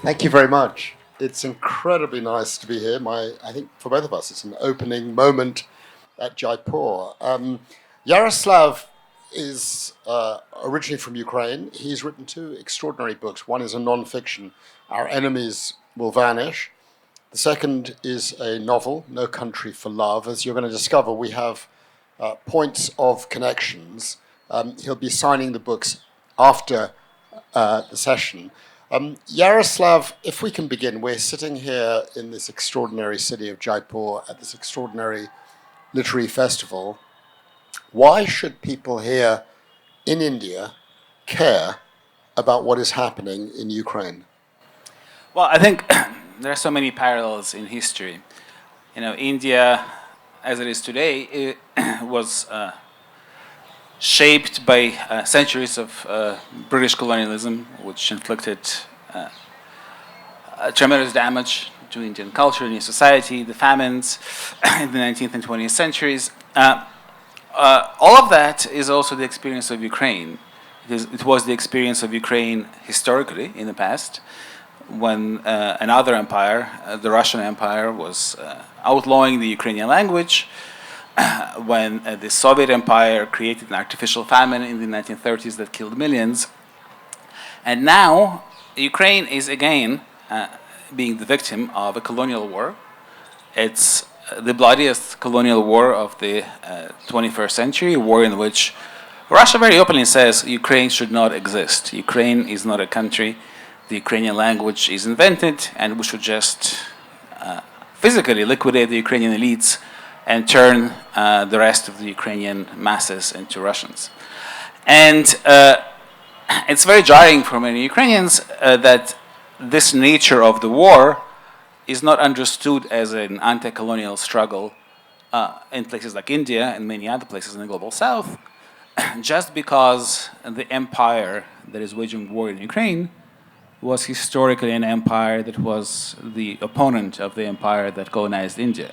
Thank you very much. It's incredibly nice to be here. I think for both of us, it's an opening moment at Jaipur. Yaroslav is originally from Ukraine. He's written two extraordinary books. One is a non-fiction, Our Enemies Will Vanish. The second is a novel, No Country for Love. As you're going to discover, we have points of connections. He'll be signing the books after the session. Yaroslav, if we can begin, we're sitting here in this extraordinary city of Jaipur at this extraordinary literary festival. Why should people here in India care about what is happening in Ukraine? Well, I think there are so many parallels in history. India, as it is today, it was shaped by centuries of British colonialism, which inflicted tremendous damage to Indian culture, Indian society, the famines in the 19th and 20th centuries. All of that is also the experience of Ukraine. It was the experience of Ukraine historically in the past, when another empire, the Russian Empire, was outlawing the Ukrainian language, when the Soviet Empire created an artificial famine in the 1930s that killed millions. And now Ukraine is again being the victim of a colonial war. It's the bloodiest colonial war of the 21st century, a war in which Russia very openly says Ukraine should not exist. Ukraine is not a country. The Ukrainian language is invented, and we should just physically liquidate the Ukrainian elites and turn the rest of the Ukrainian masses into Russians. And it's very jarring for many Ukrainians that this nature of the war is not understood as an anti-colonial struggle in places like India and many other places in the global south, just because the empire that is waging war in Ukraine was historically an empire that was the opponent of the empire that colonized India.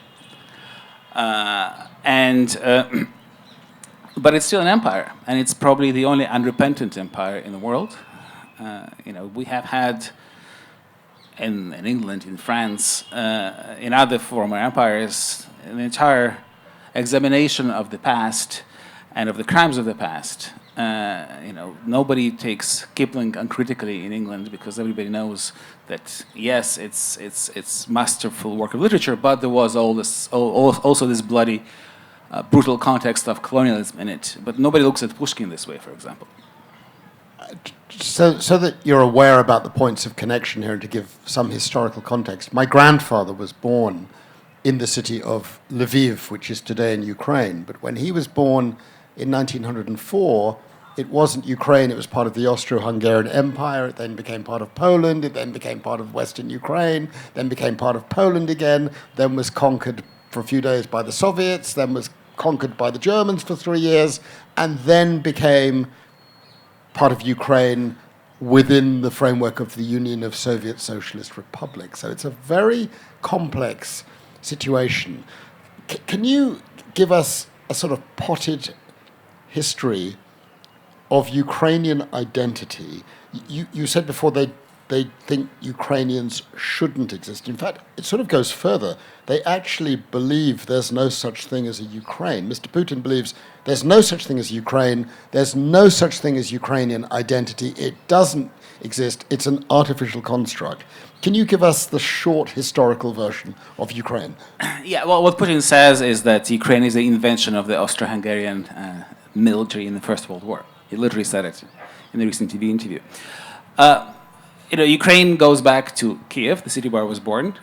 But it's still an empire, and it's probably the only unrepentant empire in the world. We have had in England, in France, in other former empires, an entire examination of the past and of the crimes of the past. Nobody takes Kipling uncritically in England because everybody knows that yes, it's masterful work of literature, but there was also this bloody, brutal context of colonialism in it. But nobody looks at Pushkin this way, for example. So that you're aware about the points of connection here and to give some historical context, my grandfather was born in the city of Lviv, which is today in Ukraine. But when he was born in 1904, it wasn't Ukraine, it was part of the Austro-Hungarian Empire. It then became part of Poland, it then became part of Western Ukraine, then became part of Poland again, then was conquered for a few days by the Soviets, then was conquered by the Germans for 3 years, and then became part of Ukraine within the framework of the Union of Soviet Socialist Republics. So it's a very complex situation. Can you give us a sort of potted history of Ukrainian identity? You said before they think Ukrainians shouldn't exist. In fact, it sort of goes further. They actually believe there's no such thing as a Ukraine. Mr. Putin believes there's no such thing as Ukraine. There's no such thing as Ukrainian identity. It doesn't exist. It's an artificial construct. Can you give us the short historical version of Ukraine? Yeah, well, what Putin says is that Ukraine is the invention of the Austro-Hungarian military in the First World War. He literally said it in a recent TV interview. Ukraine goes back to Kiev, the city where I was born.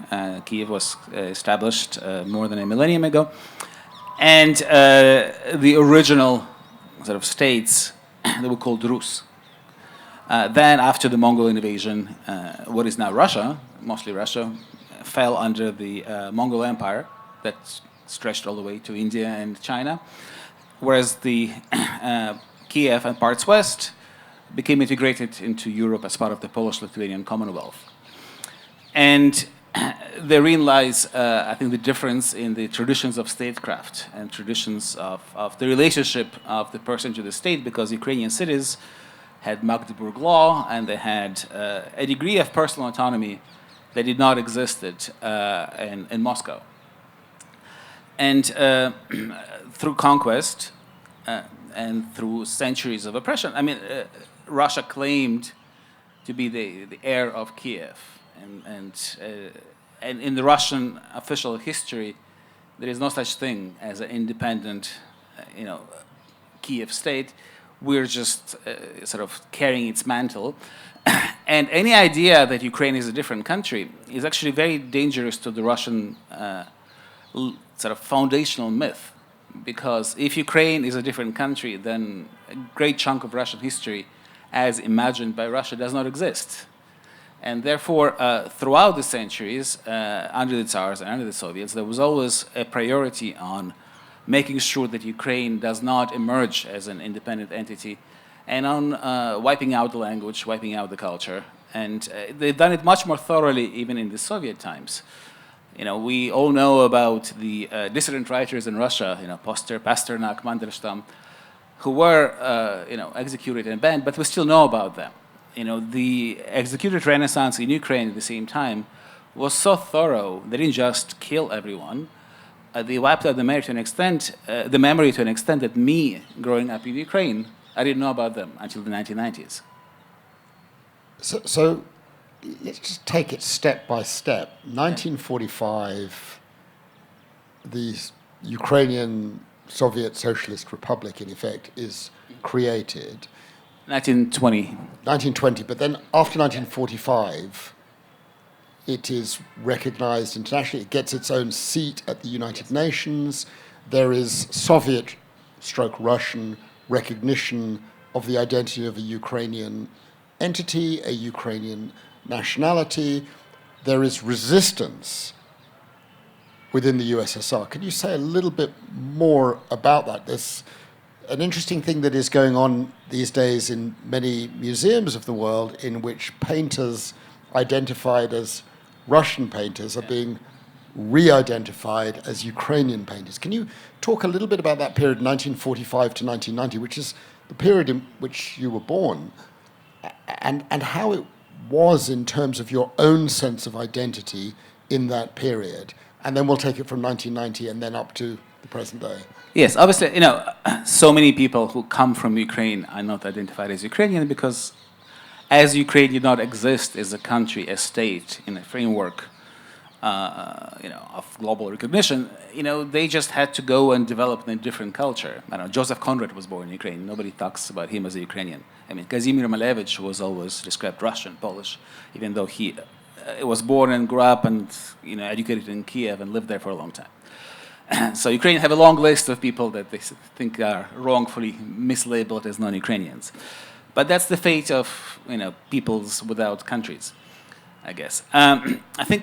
Kiev was established more than a millennium ago. And the original sort of states, they were called Rus. Then after the Mongol invasion, what is now Russia, mostly Russia, fell under the Mongol Empire that stretched all the way to India and China. Whereas the Kiev and parts west became integrated into Europe as part of the Polish-Lithuanian Commonwealth. And therein lies, I think, the difference in the traditions of statecraft and traditions of the relationship of the person to the state, because Ukrainian cities had Magdeburg Law, and they had a degree of personal autonomy that did not existed in Moscow. And through conquest and through centuries of oppression, I mean, Russia claimed to be the heir of Kiev, and in the Russian official history, there is no such thing as an independent, Kiev state. We're just sort of carrying its mantle. And any idea that Ukraine is a different country is actually very dangerous to the Russian sort of foundational myth. Because if Ukraine is a different country, then a great chunk of Russian history, as imagined by Russia, does not exist. And therefore, throughout the centuries, under the Tsars and under the Soviets, there was always a priority on making sure that Ukraine does not emerge as an independent entity, and on wiping out the language, wiping out the culture. And they've done it much more thoroughly even in the Soviet times. We all know about the dissident writers in Russia, Pasternak, Mandelstam, who were, executed and banned, but we still know about them. The executed Renaissance in Ukraine at the same time was so thorough, they didn't just kill everyone. They wiped out the memory to an extent that me, growing up in Ukraine, I didn't know about them until the 1990s. So let's just take it step by step. 1945, the Ukrainian Soviet Socialist Republic, in effect, is created. 1920. But then after 1945, it is recognized internationally. It gets its own seat at the United Nations. There is Soviet/Russian recognition of the identity of a Ukrainian entity, a Ukrainian nationality. There is resistance within the USSR. Can you say a little bit more about that? There's an interesting thing that is going on these days in many museums of the world, in which painters identified as Russian painters are being re-identified as Ukrainian painters. Can you talk a little bit about that period, 1945 to 1990, which is the period in which you were born, and how it was in terms of your own sense of identity in that period? And then we'll take it from 1990 and then up to the present day. Yes, obviously, so many people who come from Ukraine are not identified as Ukrainian because as Ukraine did not exist as a country, a state, in a framework, of global recognition, they just had to go and develop a different culture. Joseph Conrad was born in Ukraine. Nobody talks about him as a Ukrainian. Kazimir Malevich was always described Russian, Polish, even though he was born and grew up and educated in Kiev and lived there for a long time. So Ukraine have a long list of people that they think are wrongfully mislabeled as non-Ukrainians. But that's the fate of peoples without countries, I guess. I think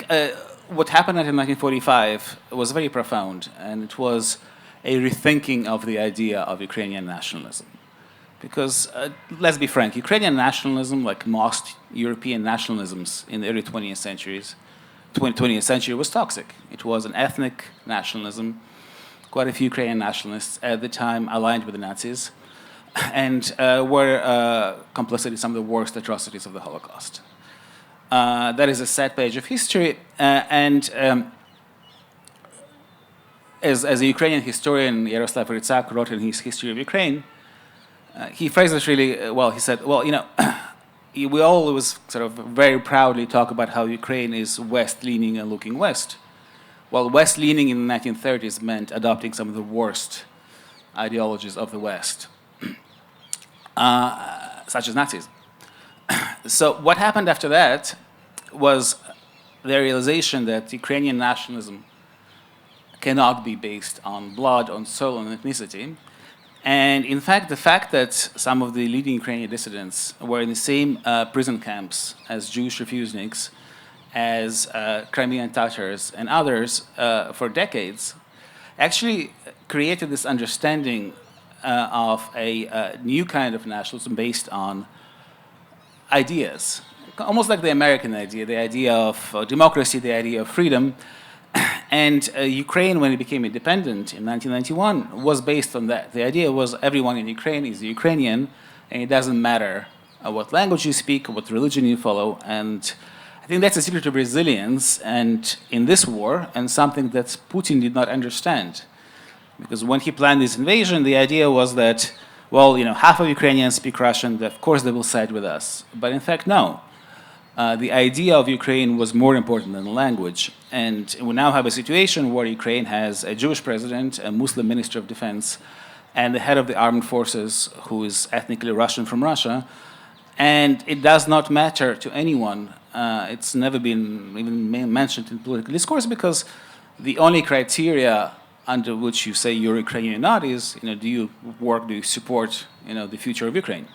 what happened in 1945 was very profound, and it was a rethinking of the idea of Ukrainian nationalism. Because let's be frank, Ukrainian nationalism, like most European nationalisms in the early 20th century, was toxic. It was an ethnic nationalism. Quite a few Ukrainian nationalists at the time aligned with the Nazis and were complicit in some of the worst atrocities of the Holocaust. That is a sad page of history, and as a Ukrainian historian, Yaroslav Trofimov wrote in his History of Ukraine, he phrased it really well. He said, we always sort of very proudly talk about how Ukraine is West-leaning and looking West. Well, West-leaning in the 1930s meant adopting some of the worst ideologies of the West, such as Nazism. So what happened after that was the realization that Ukrainian nationalism cannot be based on blood, on soil, on ethnicity. And in fact, the fact that some of the leading Ukrainian dissidents were in the same prison camps as Jewish refuseniks, as Crimean Tatars and others for decades, actually created this understanding of a new kind of nationalism based on ideas, almost like the American idea, the idea of democracy, the idea of freedom. And Ukraine, when it became independent in 1991, was based on that. The idea was everyone in Ukraine is Ukrainian, and it doesn't matter what language you speak, what religion you follow, and I think that's a secret of resilience and in this war, and something that Putin did not understand. Because when he planned this invasion, the idea was that, well, half of Ukrainians speak Russian, of course they will side with us. But in fact, no. The idea of Ukraine was more important than the language. And we now have a situation where Ukraine has a Jewish president, a Muslim minister of defense, and the head of the armed forces who is ethnically Russian from Russia. And it does not matter to anyone. It's never been even mentioned in political discourse because the only criteria under which you say you're Ukrainian or not is, do you work, do you support, the future of Ukraine?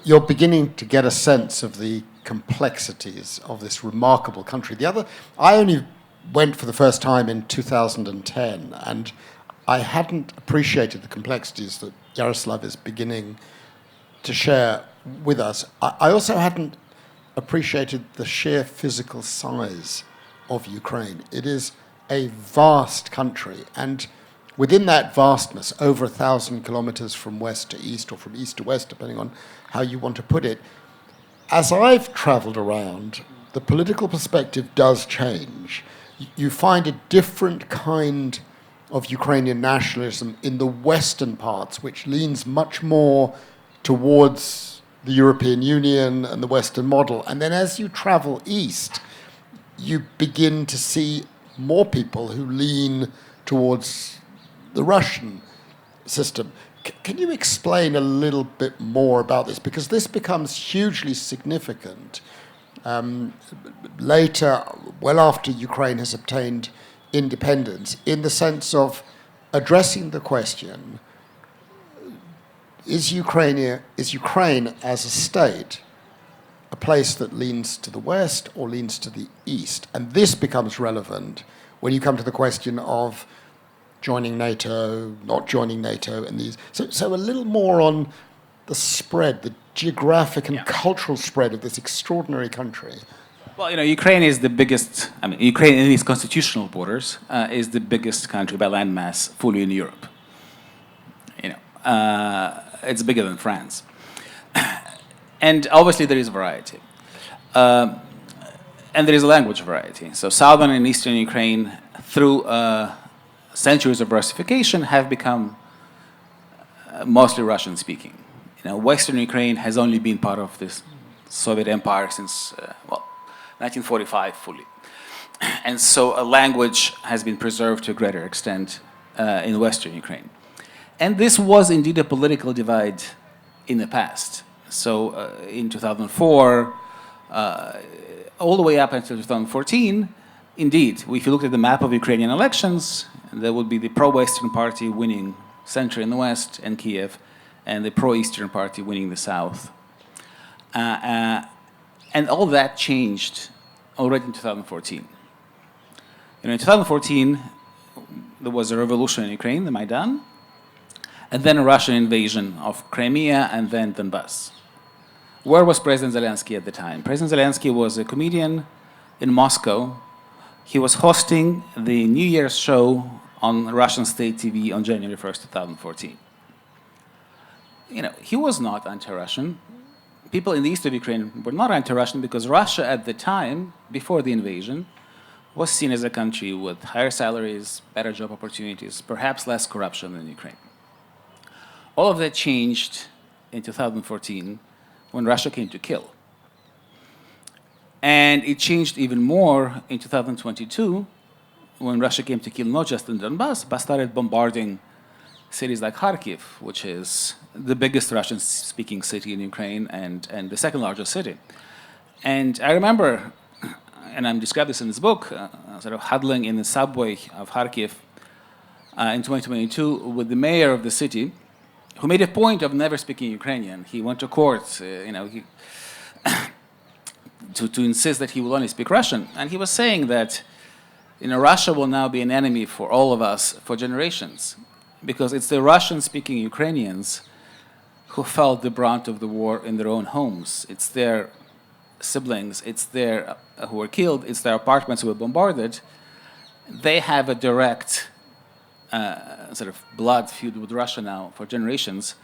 You're beginning to get a sense of the complexities of this remarkable country. I only went for the first time in 2010, and I hadn't appreciated the complexities that Yaroslav is beginning to share with us. I also hadn't appreciated the sheer physical size of Ukraine. It is a vast country, and within that vastness, over 1,000 kilometers from west to east, or from east to west, depending on how you want to put it, as I've traveled around, the political perspective does change. You find a different kind of Ukrainian nationalism in the western parts, which leans much more towards the European Union and the Western model. And then as you travel east, you begin to see more people who lean towards the Russian system. Can you explain a little bit more about this? Because this becomes hugely significant later, well after Ukraine has obtained independence, in the sense of addressing the question, is Ukraine as a state a place that leans to the west or leans to the east? And this becomes relevant when you come to the question of joining NATO, not joining NATO, and these. So a little more on the spread, the geographic and cultural spread of this extraordinary country. Well, Ukraine is the biggest. Ukraine in its constitutional borders is the biggest country by landmass fully in Europe. It's bigger than France, and obviously there is variety, and there is a language variety. So southern and eastern Ukraine, through centuries of Russification, have become mostly Russian-speaking. Western Ukraine has only been part of this Soviet Empire since 1945 fully, and so a language has been preserved to a greater extent in Western Ukraine. And this was indeed a political divide in the past. So in 2004, all the way up until 2014, indeed, if you look at the map of Ukrainian elections, there would be the pro-Western party winning center in the west and Kiev, and the pro-Eastern party winning the south. And all that changed already in 2014. In 2014, there was a revolution in Ukraine, the Maidan, and then a Russian invasion of Crimea and then Donbass. Where was President Zelensky at the time? President Zelensky was a comedian in Moscow. He was hosting the New Year's show on Russian state TV on January 1st, 2014. He was not anti-Russian. People in the east of Ukraine were not anti-Russian because Russia at the time, before the invasion, was seen as a country with higher salaries, better job opportunities, perhaps less corruption than Ukraine. All of that changed in 2014 when Russia came to kill. And it changed even more in 2022 when Russia came to kill not just in Donbass, but started bombarding cities like Kharkiv, which is the biggest Russian-speaking city in Ukraine and the second largest city. And I remember, and I'm describing this in this book, sort of huddling in the subway of Kharkiv in 2022 with the mayor of the city, who made a point of never speaking Ukrainian. He went to court, to insist that he will only speak Russian. And he was saying that, Russia will now be an enemy for all of us for generations, because it's the Russian-speaking Ukrainians who felt the brunt of the war in their own homes. It's their siblings, it's their who were killed, it's their apartments who were bombarded. They have a direct sort of blood feud with Russia now for generations,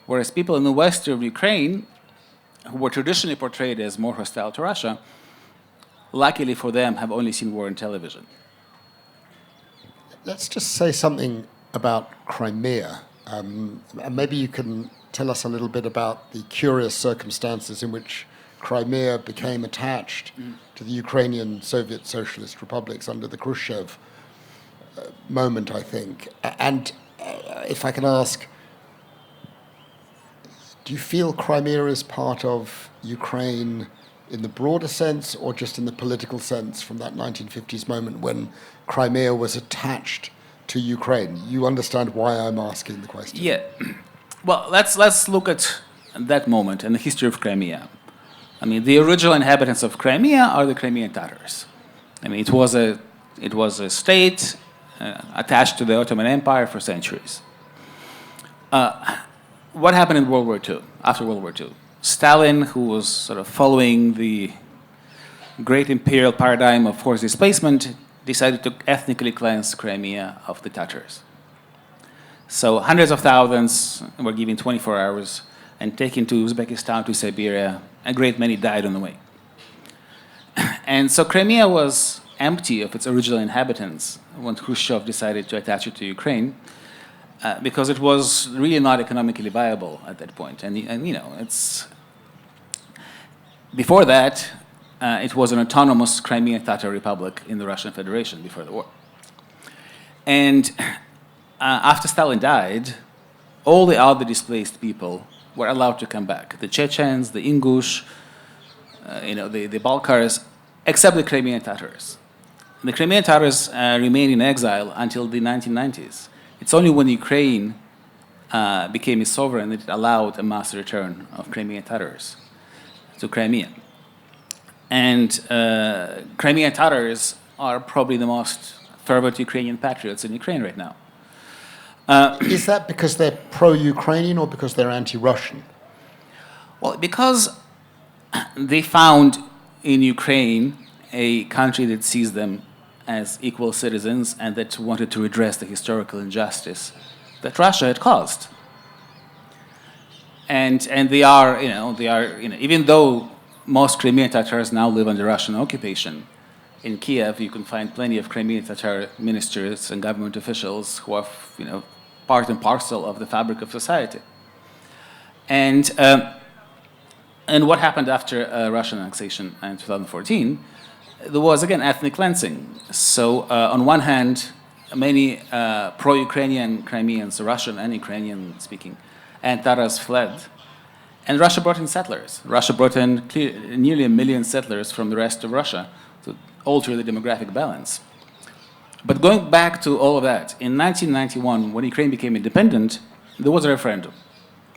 whereas people in the west of Ukraine who were traditionally portrayed as more hostile to Russia, luckily for them, have only seen war on television. Let's just say something about Crimea. And maybe you can tell us a little bit about the curious circumstances in which Crimea became attached to the Ukrainian Soviet Socialist Republics under the Khrushchev moment, I think. And if I can ask, do you feel Crimea is part of Ukraine in the broader sense or just in the political sense from that 1950s moment when Crimea was attached to Ukraine? You understand why I'm asking the question. Yeah. Well, let's look at that moment and the history of Crimea. I mean, the original inhabitants of Crimea are the Crimean Tatars. I mean, it was a state attached to the Ottoman Empire for centuries. What happened in World War II, after World War II? Stalin, who was sort of following the great imperial paradigm of forced displacement, decided to ethnically cleanse Crimea of the Tatars. So hundreds of thousands were given 24 hours and taken to Uzbekistan, to Siberia. A great many died on the way. And so Crimea was empty of its original inhabitants when Khrushchev decided to attach it to Ukraine, because it was really not economically viable at that point. And you know, it's before that, it was an autonomous Crimean Tatar Republic in the Russian Federation before the war. And after Stalin died, all the other displaced people were allowed to come back. The Chechens, the Ingush, the Balkars, except the Crimean Tatars. The Crimean Tatars remained in exile until the 1990s. It's only when Ukraine became a sovereign that it allowed a mass return of Crimean Tatars to Crimea. And Crimean Tatars are probably the most fervent Ukrainian patriots in Ukraine right now. Is that because they're pro-Ukrainian or because they're anti-Russian? Well, because they found in Ukraine a country that sees them as equal citizens and that wanted to redress the historical injustice that Russia had caused. And they are, even though most Crimean Tatars now live under Russian occupation, in Kiev you can find plenty of Crimean Tatar ministers and government officials who are, part and parcel of the fabric of society. And what happened after Russian annexation in 2014? There was, again, ethnic cleansing. So on one hand, many pro-Ukrainian Crimeans, Russian and Ukrainian-speaking, and Tatars fled. And Russia brought in settlers. Russia brought in nearly 1 million settlers from the rest of Russia to alter the demographic balance. But going back to all of that, in 1991, when Ukraine became independent, there was a referendum.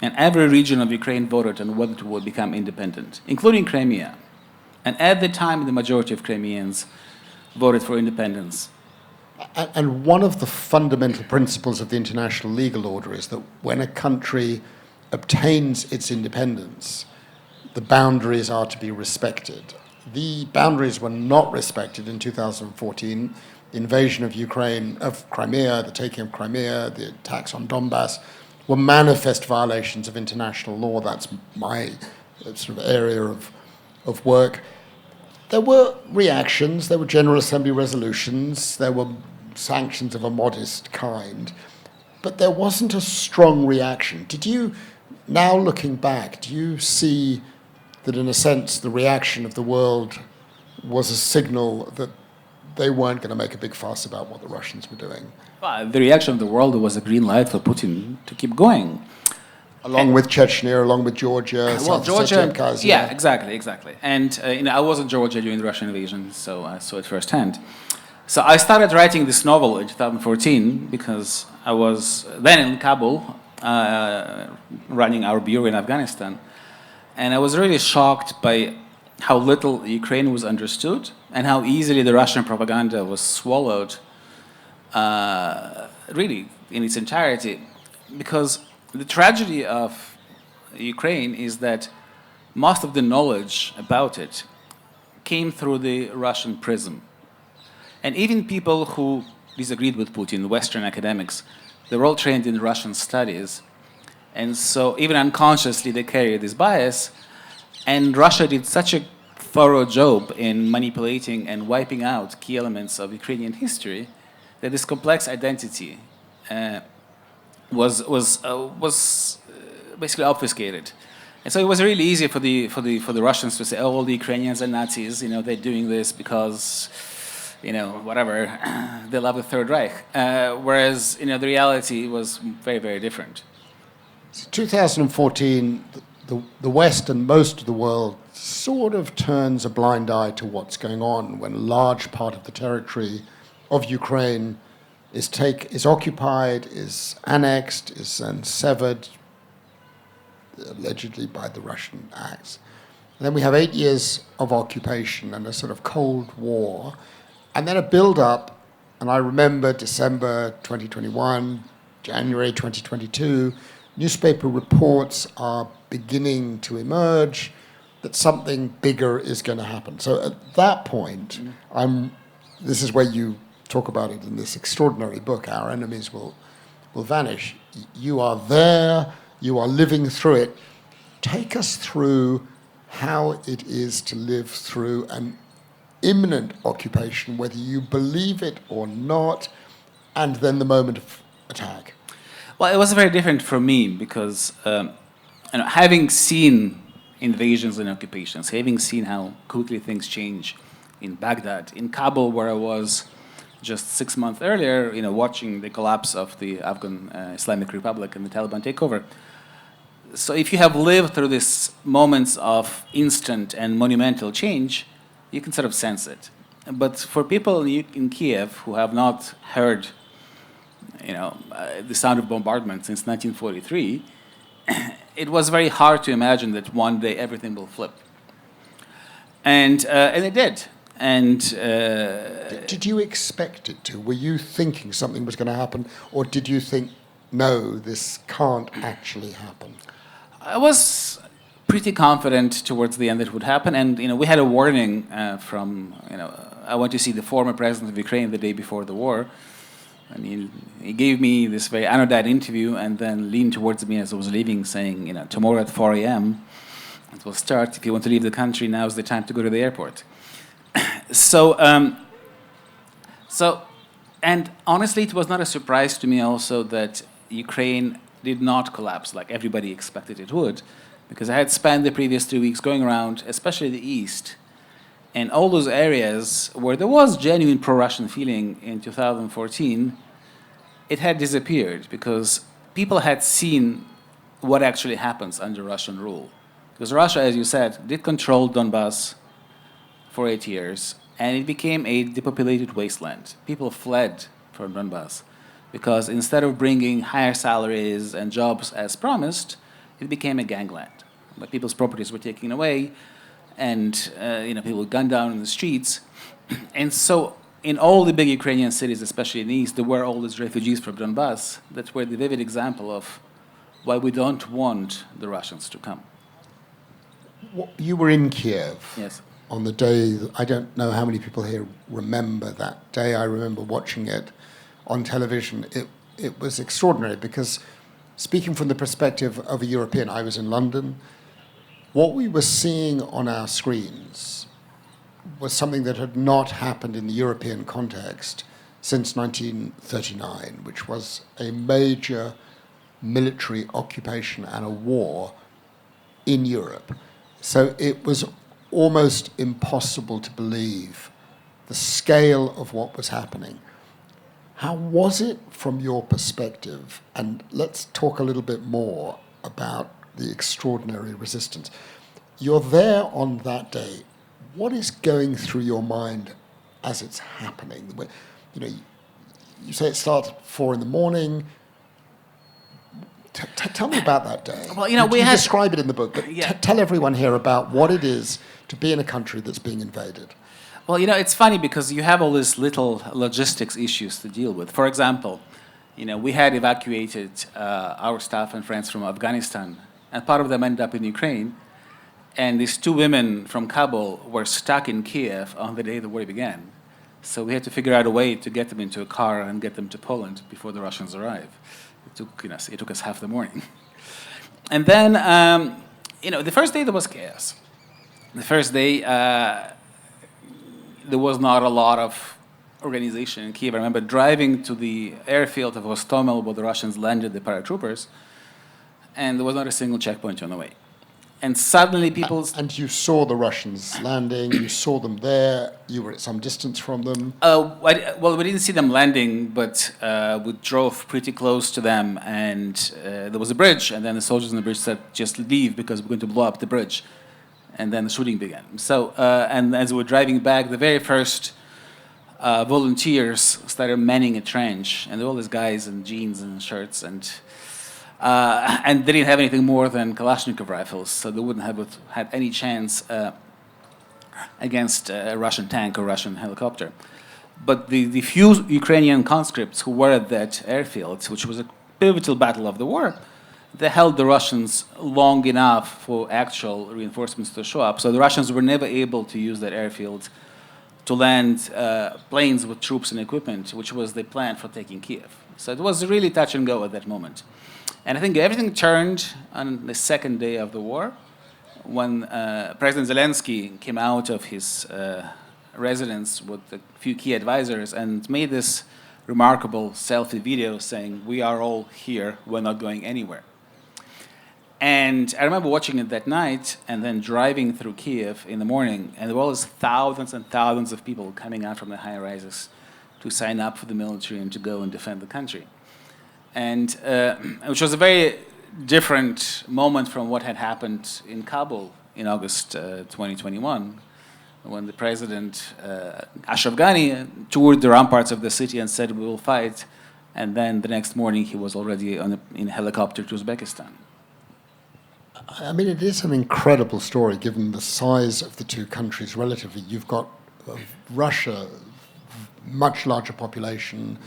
And every region of Ukraine voted on whether it would become independent, including Crimea. And at the time, the majority of Crimeans voted for independence. And one of the fundamental principles of the international legal order is that when a country obtains its independence, the boundaries are to be respected. The boundaries were not respected in 2014. The invasion of Ukraine, of Crimea, the taking of Crimea, the attacks on Donbass were manifest violations of international law. That's my sort of area of work. There were reactions, there were General Assembly resolutions, there were sanctions of a modest kind, but there wasn't a strong reaction. Did you, now looking back, do you see that in a sense the reaction of the world was a signal that they weren't going to make a big fuss about what the Russians were doing? The reaction of the world was a green light for Putin to keep going. Along with Chechnya, along with Georgia, South Ossetia, and Abkhazia. Yeah, exactly. And I was in Georgia during the Russian invasion, so I saw it firsthand. So I started writing this novel in 2014 because I was then in Kabul, running our bureau in Afghanistan, and I was really shocked by how little Ukraine was understood and how easily the Russian propaganda was swallowed, really in its entirety, because the tragedy of Ukraine is that most of the knowledge about it came through the Russian prism. And even people who disagreed with Putin, Western academics, they were all trained in Russian studies. And so even unconsciously they carry this bias. And Russia did such a thorough job in manipulating and wiping out key elements of Ukrainian history that this complex identity was basically obfuscated. And so it was really easy for the Russians to say, oh, all the Ukrainians are Nazis, they're doing this because, whatever, they love the Third Reich. Whereas, the reality was very, very different. 2014, the West and most of the world sort of turns a blind eye to what's going on when a large part of the territory of Ukraine is occupied, is annexed, is then severed, allegedly by the Russian acts. And then we have 8 years of occupation and a sort of Cold War, and then a build-up. And I remember December 2021, January 2022, newspaper reports are beginning to emerge that something bigger is going to happen. So at that point, this is where you talk about it in this extraordinary book, Our Enemies Will Vanish. You are there, you are living through it. Take us through how it is to live through an imminent occupation, whether you believe it or not, and then the moment of attack. Well, it was very different for me because having seen invasions and occupations, having seen how quickly things change in Baghdad, in Kabul, where I was just 6 months earlier, watching the collapse of the Afghan Islamic Republic and the Taliban takeover. So if you have lived through these moments of instant and monumental change, you can sort of sense it. But for people in Kiev who have not heard, the sound of bombardment since 1943, it was very hard to imagine that one day everything will flip. And it did. And did you expect it to? Were you thinking something was going to happen, or did you think, no, this can't actually happen? I was pretty confident towards the end that it would happen, and we had a warning from I went to see the former president of Ukraine the day before the war, and he gave me this very anodyne interview, and then leaned towards me as I was leaving, saying, tomorrow at 4 a.m. it will start. If you want to leave the country, now's the time to go to the airport. So, and honestly, it was not a surprise to me also that Ukraine did not collapse like everybody expected it would, because I had spent the previous 2 weeks going around, especially the east, and all those areas where there was genuine pro-Russian feeling in 2014, it had disappeared because people had seen what actually happens under Russian rule. Because Russia, as you said, did control Donbass for 8 years, and it became a depopulated wasteland. People fled from Donbass because instead of bringing higher salaries and jobs as promised, it became a gangland. But people's properties were taken away, and people were gunned down in the streets. And so in all the big Ukrainian cities, especially in the east, there were all these refugees from Donbass that were the vivid example of why we don't want the Russians to come. You were in Kiev. Yes. On the day, I don't know how many people here remember that day. I remember watching it on television. It was extraordinary because, speaking from the perspective of a European, I was in London. What we were seeing on our screens was something that had not happened in the European context since 1939, which was a major military occupation and a war in Europe. So it was almost impossible to believe the scale of what was happening. How was it from your perspective? And let's talk a little bit more about the extraordinary resistance. You're there on that day. What is going through your mind as it's happening? You say it starts at 4 a.m. Tell me about that day. Well, you describe it in the book, but tell everyone here about what it is to be in a country that's being invaded. Well, it's funny because you have all these little logistics issues to deal with. For example, we had evacuated our staff and friends from Afghanistan, and part of them ended up in Ukraine. And these 2 women from Kabul were stuck in Kiev on the day the war began. So we had to figure out a way to get them into a car and get them to Poland before the Russians arrived. It took us half the morning. And then, the first day there was chaos. The first day, there was not a lot of organization in Kiev. I remember driving to the airfield of Hostomel where the Russians landed the paratroopers, and there was not a single checkpoint on the way. And suddenly people... And you saw the Russians landing, you saw them there, you were at some distance from them? Well, we didn't see them landing, but we drove pretty close to them, and there was a bridge, and then the soldiers on the bridge said, just leave because we're going to blow up the bridge. And then the shooting began. So, and as we were driving back, the very first volunteers started manning a trench, and all these guys in jeans and shirts, and they didn't have anything more than Kalashnikov rifles, so they wouldn't have had any chance against a Russian tank or Russian helicopter. But the few Ukrainian conscripts who were at that airfield, which was a pivotal battle of the war, they held the Russians long enough for actual reinforcements to show up. So the Russians were never able to use that airfield to land planes with troops and equipment, which was the plan for taking Kiev. So it was really touch and go at that moment. And I think everything turned on the second day of the war when President Zelensky came out of his residence with a few key advisors and made this remarkable selfie video saying, "We are all here, we're not going anywhere." And I remember watching it that night and then driving through Kiev in the morning, and there were always thousands and thousands of people coming out from the high rises to sign up for the military and to go and defend the country. And which was a very different moment from what had happened in Kabul in August 2021, when the president, Ashraf Ghani, toured the ramparts of the city and said, "We will fight," and then the next morning he was already in a helicopter to Uzbekistan. I mean, it is an incredible story given the size of the two countries relatively. You've got Russia, much larger population,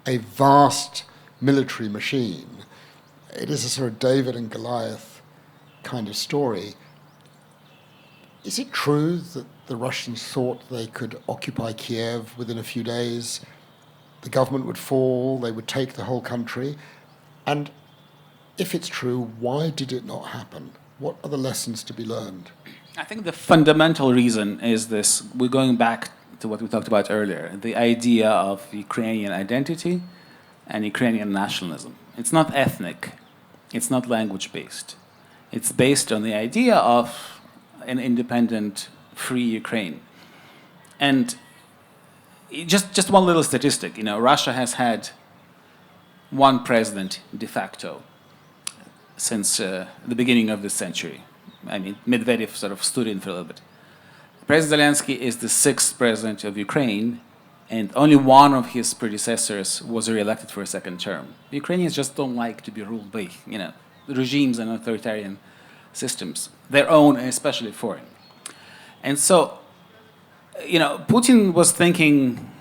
a vast military machine. It is a sort of David and Goliath kind of story. Is it true that the Russians thought they could occupy Kiev within a few days? The government would fall, they would take the whole country? And if it's true, why did it not happen? What are the lessons to be learned? I think the fundamental reason is this. We're going back to what we talked about earlier, the idea of Ukrainian identity and Ukrainian nationalism. It's not ethnic. It's not language-based. It's based on the idea of an independent, free Ukraine. And just one little statistic, Russia has had one president de facto since the beginning of this century. I mean, Medvedev sort of stood in for a little bit. President Zelensky is the sixth president of Ukraine, and only one of his predecessors was re-elected for a second term. The Ukrainians just don't like to be ruled by, regimes and authoritarian systems, their own and especially foreign. And so, Putin was thinking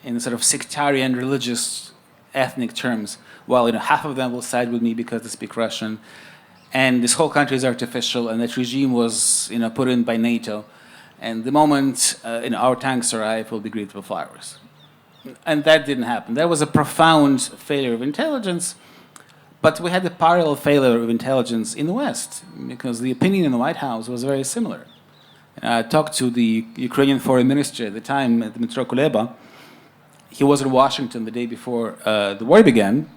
in sort of sectarian, religious, ethnic terms. Well, half of them will side with me because they speak Russian, and this whole country is artificial, and that regime was, put in by NATO. And the moment our tanks arrive, will be greeted with flowers. And that didn't happen. There was a profound failure of intelligence, but we had a parallel failure of intelligence in the West, because the opinion in the White House was very similar. I talked to the Ukrainian foreign minister at the time, Dmytro Kuleba. He was in Washington the day before the war began.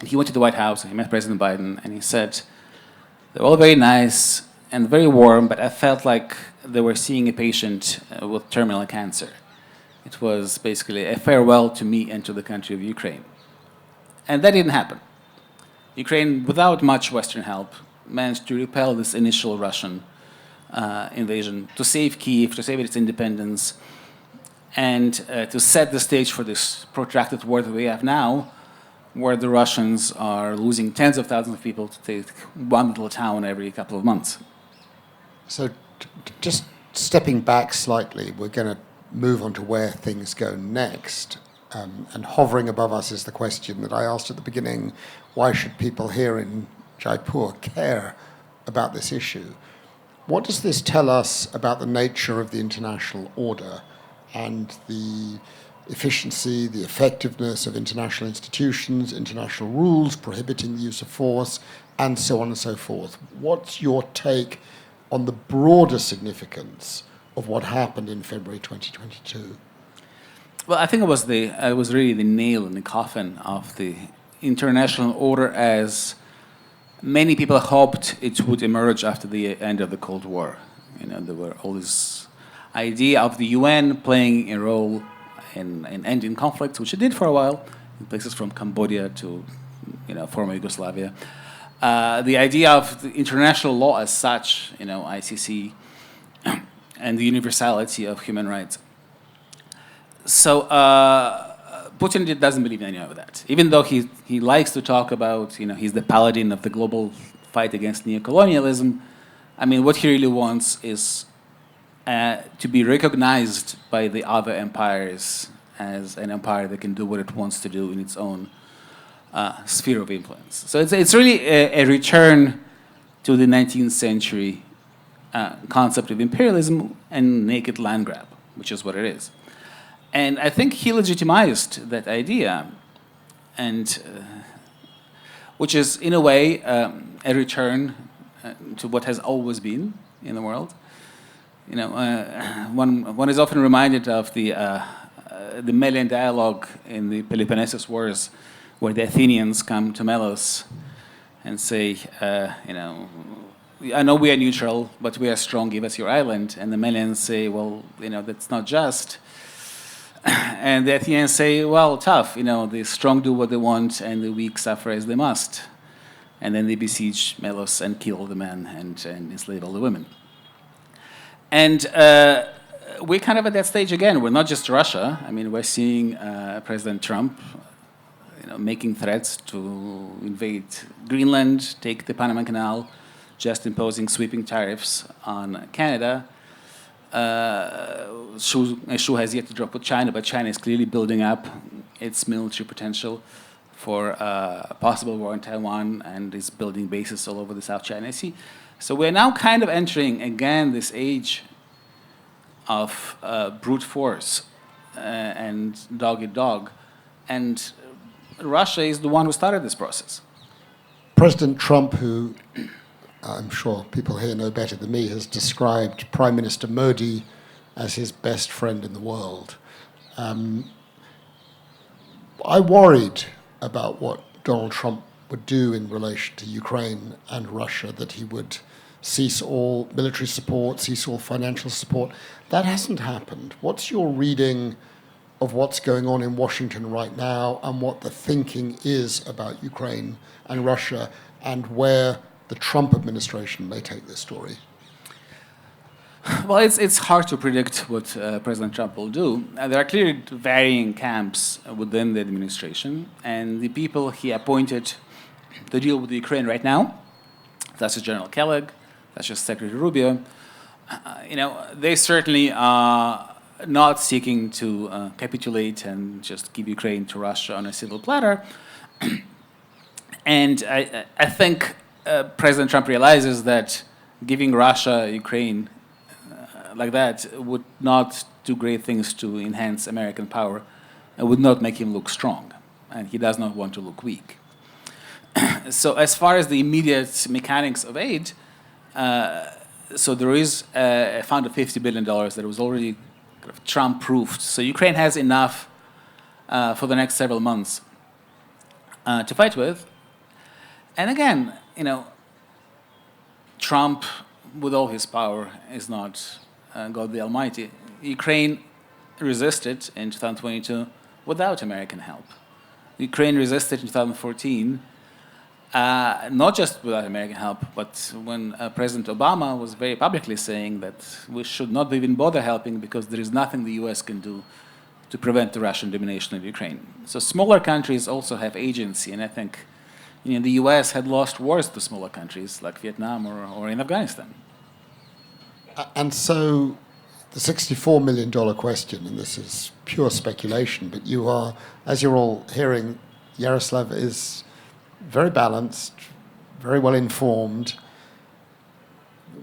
He went to the White House and he met President Biden, and he said, "They're all very nice and very warm, but I felt like they were seeing a patient with terminal cancer. It was basically a farewell to me and to the country of Ukraine." And that didn't happen. Ukraine, without much Western help, managed to repel this initial Russian invasion, to save Kyiv, to save its independence, and to set the stage for this protracted war that we have now, where the Russians are losing tens of thousands of people to take one little town every couple of months. So just stepping back slightly, we're going to move on to where things go next. And hovering above us is the question that I asked at the beginning: why should people here in Jaipur care about this issue? What does this tell us about the nature of the international order and the efficiency, the effectiveness of international institutions, international rules prohibiting the use of force, and so on and so forth? What's your take on the broader significance of what happened in February 2022? Well, I think it was really the nail in the coffin of the international order as many people hoped it would emerge after the end of the Cold War. There were all this idea of the UN playing a role in ending conflicts, which it did for a while, in places from Cambodia to former Yugoslavia. The idea of the international law as such, ICC, and the universality of human rights. So Putin doesn't believe in any of that, even though he likes to talk about, he's the paladin of the global fight against neocolonialism. I mean, what he really wants is to be recognized by the other empires as an empire that can do what it wants to do in its own sphere of influence. So it's really a return to the 19th century concept of imperialism and naked land grab, which is what it is. And I think he legitimized that idea, and which is, in a way, a return to what has always been in the world. One is often reminded of the Melian dialogue in the Peloponnesus Wars, where the Athenians come to Melos and say, I know we are neutral, but we are strong, give us your island. And the Melians say, well, that's not just. And the Athenians say, well, tough, the strong do what they want and the weak suffer as they must. And then they besiege Melos and kill the men and enslave all the women. And we're kind of at that stage again. We're not just Russia. I mean, we're seeing President Trump making threats to invade Greenland, take the Panama Canal, just imposing sweeping tariffs on Canada. A shoe has yet to drop with China, but China is clearly building up its military potential for a possible war in Taiwan and is building bases all over the South China Sea. So we're now kind of entering, again, this age of brute force and dog-eat-dog. And Russia is the one who started this process. President Trump, who I'm sure people here know better than me, has described Prime Minister Modi as his best friend in the world. I worried about what Donald Trump would do in relation to Ukraine and Russia, that he would cease all military support, cease all financial support. That hasn't happened. What's your reading of what's going on in Washington right now and what the thinking is about Ukraine and Russia and where the Trump administration may take this story? Well, it's hard to predict what President Trump will do. There are clearly varying camps within the administration, and the people he appointed to deal with Ukraine right now, such as General Kellogg, such as Secretary Rubio, they certainly are not seeking to capitulate and just give Ukraine to Russia on a civil platter. And I think President Trump realizes that giving Russia Ukraine like that would not do great things to enhance American power. It would not make him look strong, and he does not want to look weak. So as far as the immediate mechanics of aid, so there is a fund of $50 billion that was already kind of Trump-proofed. So Ukraine has enough for the next several months to fight with. And again, Trump, with all his power, is not God the Almighty. Ukraine resisted in 2022 without American help. Ukraine resisted in 2014, not just without American help, but when President Obama was very publicly saying that we should not even bother helping because there is nothing the US can do to prevent the Russian domination of Ukraine. So smaller countries also have agency, and I think the US had lost wars to smaller countries like Vietnam or in Afghanistan. And so the $64 million question, and this is pure speculation, but you are, as you're all hearing, Yaroslav is very balanced, very well informed.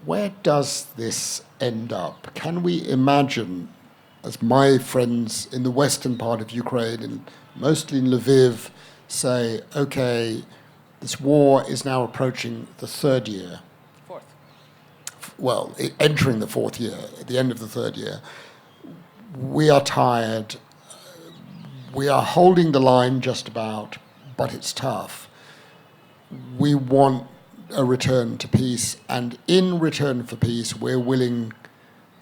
Where does this end up? Can we imagine, as my friends in the western part of Ukraine, and mostly in Lviv, say, okay, this war is now approaching the third year. entering the fourth year, at the end of the third year, we are tired. We are holding the line just about, but it's tough. We want a return to peace, and in return for peace, we're willing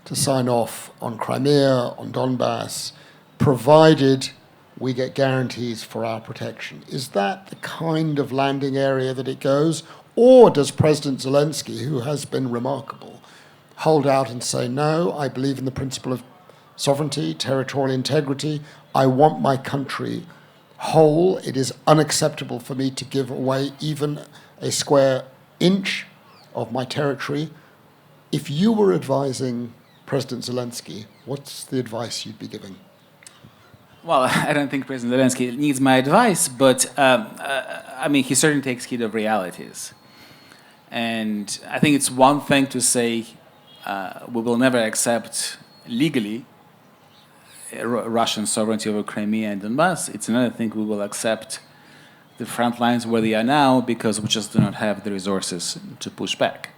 to sign off on Crimea, on Donbass, provided we get guarantees for our protection. Is that the kind of landing area that it goes? Or does President Zelensky, who has been remarkable, hold out and say, no, I believe in the principle of sovereignty, territorial integrity. I want my country whole. It is unacceptable for me to give away even a square inch of my territory. If you were advising President Zelensky, what's the advice you'd be giving? Well, I don't think President Zelensky needs my advice, but I mean, he certainly takes heed of realities. And I think it's one thing to say we will never accept legally Russian sovereignty over Crimea and Donbass. It's another thing we will accept the front lines where they are now because we just do not have the resources to push back.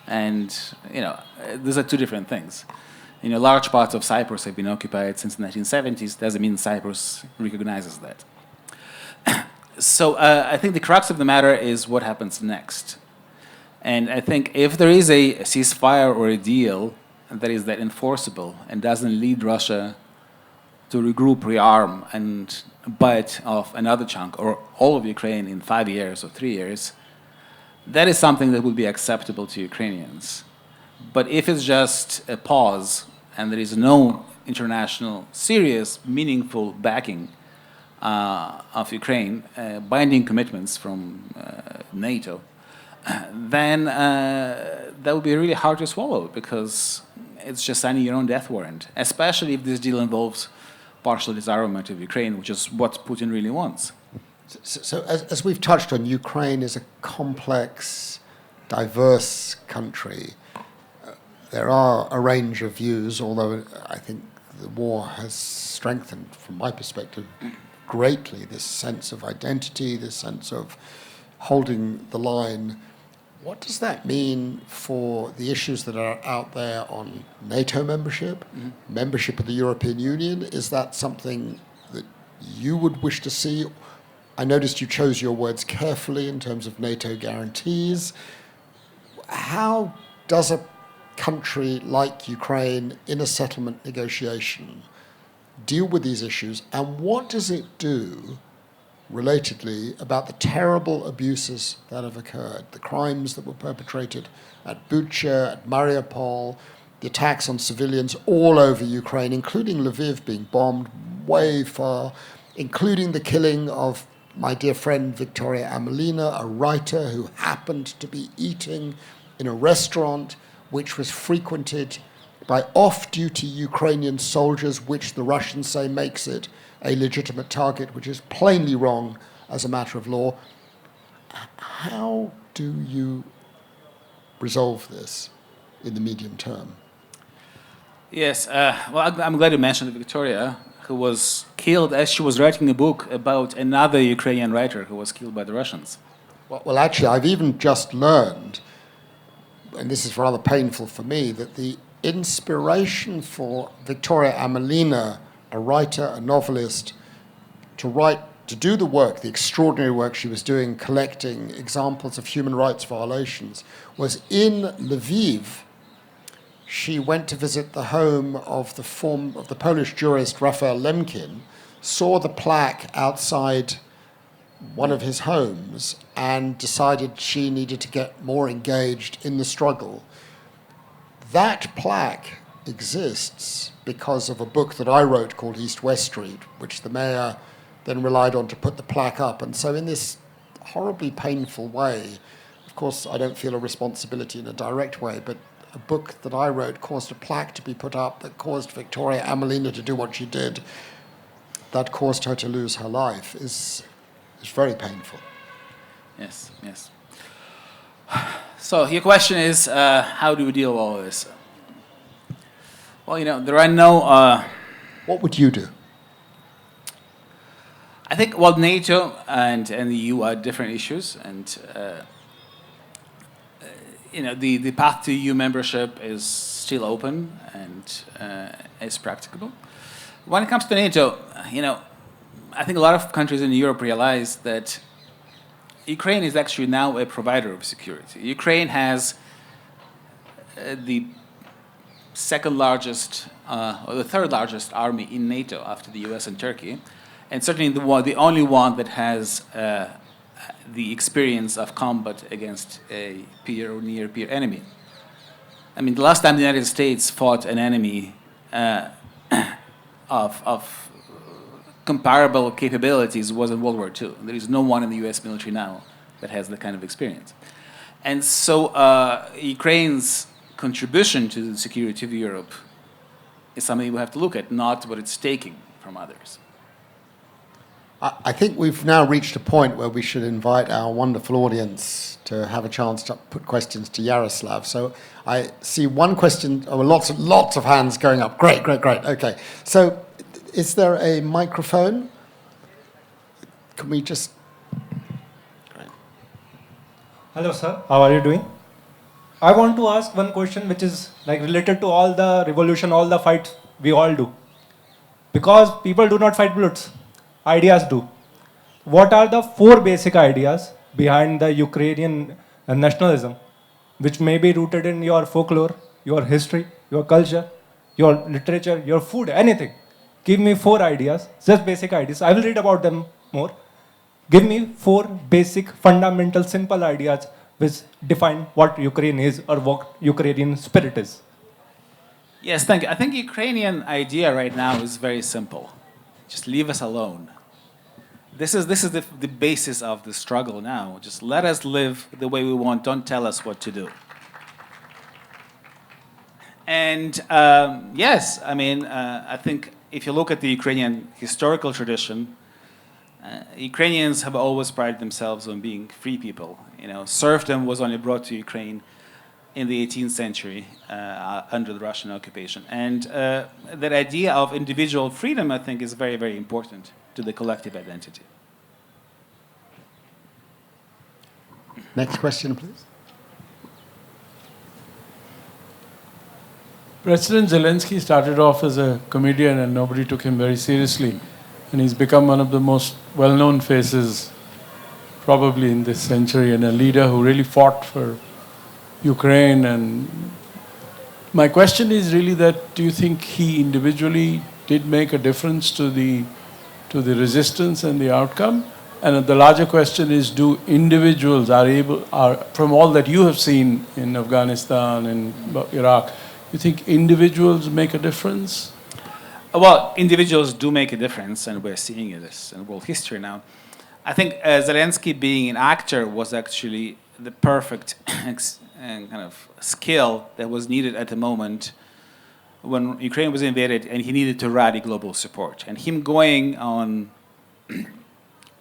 And, you know, these are two different things. You know, large parts of Cyprus have been occupied since the 1970s. Doesn't mean Cyprus recognizes that. So I think the crux of the matter is what happens next. And I think if there is a ceasefire or a deal that is that enforceable and doesn't lead Russia to regroup, rearm, and bite off another chunk or all of Ukraine in 5 years or 3 years, that is something that would be acceptable to Ukrainians. But if it's just a pause and there is no international, serious, meaningful backing of Ukraine, binding commitments from NATO, then that would be really hard to swallow because it's just signing your own death warrant, especially if this deal involves partial disarmament of Ukraine, which is what Putin really wants. So as we've touched on, Ukraine is a complex, diverse country. There are a range of views, although I think the war has strengthened, from my perspective, greatly this sense of identity, this sense of holding the line. What does that mean for the issues that are out there on NATO membership, membership of the European Union? Is that something that you would wish to see? I noticed you chose your words carefully in terms of NATO guarantees. How does a country like Ukraine in a settlement negotiation deal with these issues, and what does it do, relatedly, about the terrible abuses that have occurred, the crimes that were perpetrated at Bucha, at Mariupol, the attacks on civilians all over Ukraine, including Lviv being bombed way far, including the killing of my dear friend Victoria Amelina, a writer who happened to be eating in a restaurant which was frequented by off-duty Ukrainian soldiers, which the Russians say makes it a legitimate target, which is plainly wrong as a matter of law. How do you resolve this in the medium term? Yes, well, I'm glad you mentioned Victoria, who was killed as she was writing a book about another Ukrainian writer who was killed by the Russians. Well, actually, I've even just learned, and this is rather painful for me, that the inspiration for Victoria Amelina, a writer, a novelist, to do the work, the extraordinary work she was doing, collecting examples of human rights violations, was in Lviv. She went to visit the home of the Polish jurist Raphael Lemkin, saw the plaque outside one of his homes, and decided she needed to get more engaged in the struggle. That plaque exists because of a book that I wrote called East-West Street, which the mayor then relied on to put the plaque up. And so in this horribly painful way, of course, I don't feel a responsibility in a direct way, but a book that I wrote caused a plaque to be put up that caused Victoria Amelina to do what she did, that caused her to lose her life, is very painful. Yes, yes. So your question is, how do we deal with all this? Well, you know, there are no... What would you do? I think, well, NATO and the EU are different issues, and the path to EU membership is still open and is practicable. When it comes to NATO, I think a lot of countries in Europe realize that Ukraine is actually now a provider of security. Ukraine has the second largest or the third largest army in NATO after the US and Turkey, and certainly the only one that has the experience of combat against a peer or near peer enemy. I mean, the last time the United States fought an enemy of comparable capabilities was in World War II. There is no one in the US military now that has that kind of experience. And so Ukraine's contribution to the security of Europe is something we have to look at, not what it's taking from others. I think we've now reached a point where we should invite our wonderful audience to have a chance to put questions to Yaroslav. So I see one question, lots of hands going up. Great. Okay. So is there a microphone? Can we just... Great. Hello, sir. How are you doing? I want to ask one question which is related to all the revolution, all the fights we all do. Because people do not fight bullets. Ideas do. What are the 4 basic ideas behind the Ukrainian nationalism, which may be rooted in your folklore, your history, your culture, your literature, your food, anything? Give me 4 ideas, just basic ideas. I will read about them more. Give me 4 basic, fundamental, simple ideas which define what Ukraine is or what Ukrainian spirit is. Yes, thank you. I think Ukrainian idea right now is very simple. Just leave us alone. This is the basis of the struggle now. Just let us live the way we want. Don't tell us what to do. And yes, I mean, I think if you look at the Ukrainian historical tradition, Ukrainians have always prided themselves on being free people. Serfdom was only brought to Ukraine in the 18th century under the Russian occupation. And that idea of individual freedom, I think, is very, very important to the collective identity. Next question, please. President Zelensky started off as a comedian and nobody took him very seriously. And he's become one of the most well-known faces probably in this century, and a leader who really fought for Ukraine. And my question is really that, do you think he individually did make a difference to the resistance and the outcome? And the larger question is, do individuals from all that you have seen in Afghanistan and Iraq, you think individuals make a difference? Well, individuals do make a difference, and we're seeing this in world history now. I think Zelensky being an actor was actually the perfect kind of skill that was needed at the moment when Ukraine was invaded and he needed to rally global support. And him going on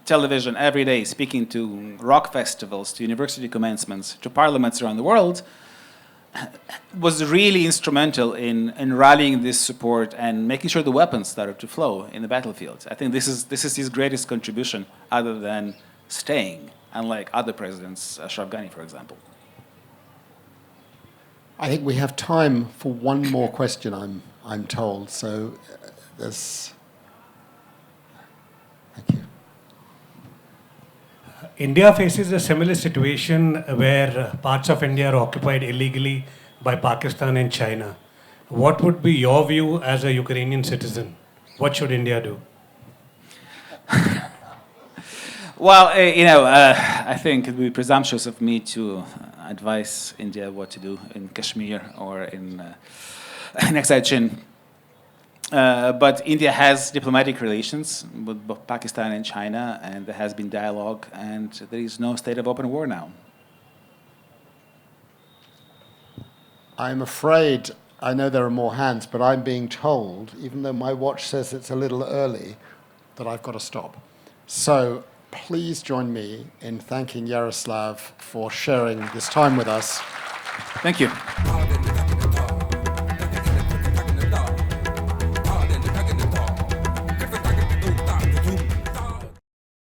television every day, speaking to rock festivals, to university commencements, to parliaments around the world, was really instrumental in rallying this support and making sure the weapons started to flow in the battlefield. I think this is his greatest contribution, other than staying, unlike other presidents, Ashraf Ghani, for example. I think we have time for one more question, I'm told. So there's... Thank you. India faces a similar situation where parts of India are occupied illegally by Pakistan and China. What would be your view as a Ukrainian citizen? What should India do? Well, I think it would be presumptuous of me to advise India what to do in Kashmir or in Chin. But India has diplomatic relations with both Pakistan and China, and there has been dialogue, and there is no state of open war now. I'm afraid, I know there are more hands, but I'm being told, even though my watch says it's a little early, that I've got to stop. So please join me in thanking Yaroslav for sharing this time with us. Thank you.